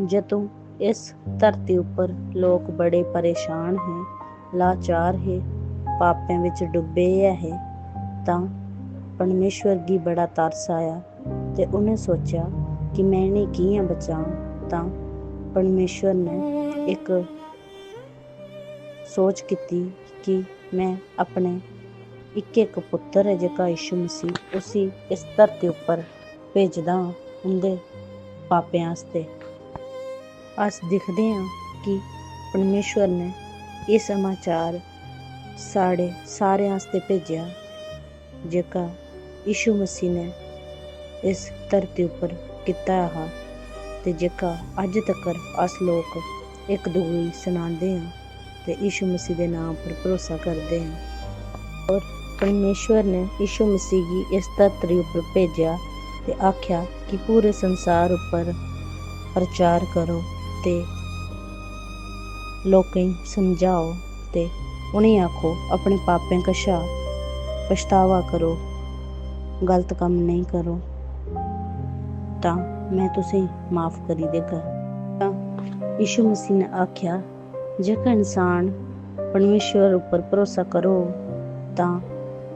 जदों इस धरती उपर लोग बड़े परेशान है, लाचार है, पापियां विच डुबे है, तां परमेश्वर गी बड़ा तरस आया ते उन्हें सोचा कि मैं इन्हें कियां बचाऊं। तां परमेश्वर ने एक सोच की कि मैं अपने एक पुत्र है जिहका यीशु मसीह उसी इस धरती उपर भेजदा उंदे पापियां आस्ते। अस दिखते हैं कि परमेश्वर ने यह समाचार साढ़े सारे आस्ते भेजा जेका यीशु मसीह ने इस धरती उपर किता है ते जेका अज तक अस लोग एक दूए सुनाते हैं ते यीशु मसीह के नाम पर भरोसा करते हैं। और परमेश्वर ने यीशु मसीह की इस धरती उपर भेजा ते आख्या कि पूरे संसार उपर प्रचार करो ते लोकें समझाओ ते उन्हें आखो अपने पापें कशा पछतावा करो, गलत काम नहीं करो तां मैं तुसें माफ़ करी देगा। तां यीशु मसीह ने आख्या जेकर इंसान परमेश्वर उपर भरोसा करो तां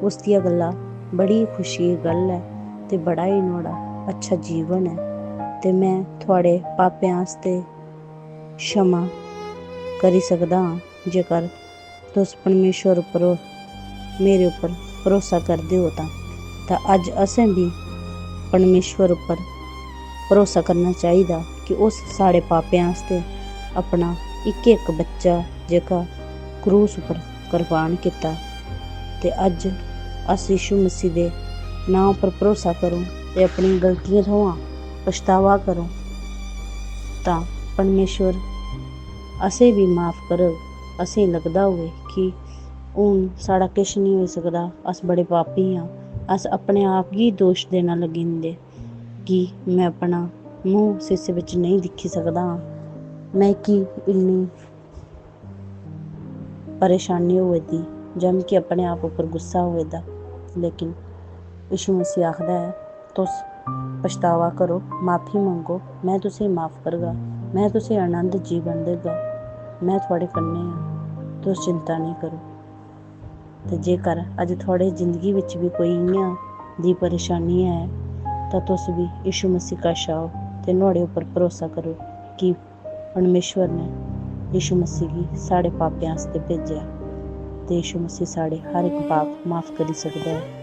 उसकी गल्ला बड़ी खुशी की गल है ते बड़ा ही नुआड़ा अच्छा जीवन है ते मैं थोड़े पापें आस्ते क्षमा करी सकदा हाँ जेकर तुस परमेश्वर उपर मेरे उपर भरोसा करदे हो तां अज असें भी परमेश्वर उपर भरोसा करना चाहिए कि उस साढ़े पापें आस्ते अपना एक बच्चा जेका क्रूस उपर कुर्बान किता ते अज अस यीशु मसीह दे नाम पर भरोसा करो ते अपनी गलतियां थमां पछतावा करो तां परमेश्वर असें भी माफ़ करग। असें लगदा होवे कि हून साढ़ा किश नहीं हो सकदा, अस बड़े पापी हाँ, अस अपने आप गी दोष देना लगी जंदे कि मैं अपना मूँह शीशे विच नहीं दिखी सकदा हाँ, मैं कि इन्नी परेशानी होए दी जां मिगी अपने आप उपर गुस्सा होए दा। लेकिन यीशु मसीह आखदा है तुस पछतावा करो, माफ़ी मंगो, मैं तुसें माफ़ करगा, मैं तुसें आनंद जीवन देगा, मैं थुआढ़े कन्नै हाँ, तुस चिंता नहीं करो। ते जेकर अज थुआढ़ी जिंदगी विच भी कोई इ'यां दी परेशानी है तां तुस भी यीशु मसीह कश आओ ते नुआढ़े उपर भरोसा करो कि परमेश्वर ने यीशु मसीह गी साढ़े पापें आस्ते भेजेआ ते यीशु मसीह साढ़े हर एक पाप माफ़ करी सकदा है।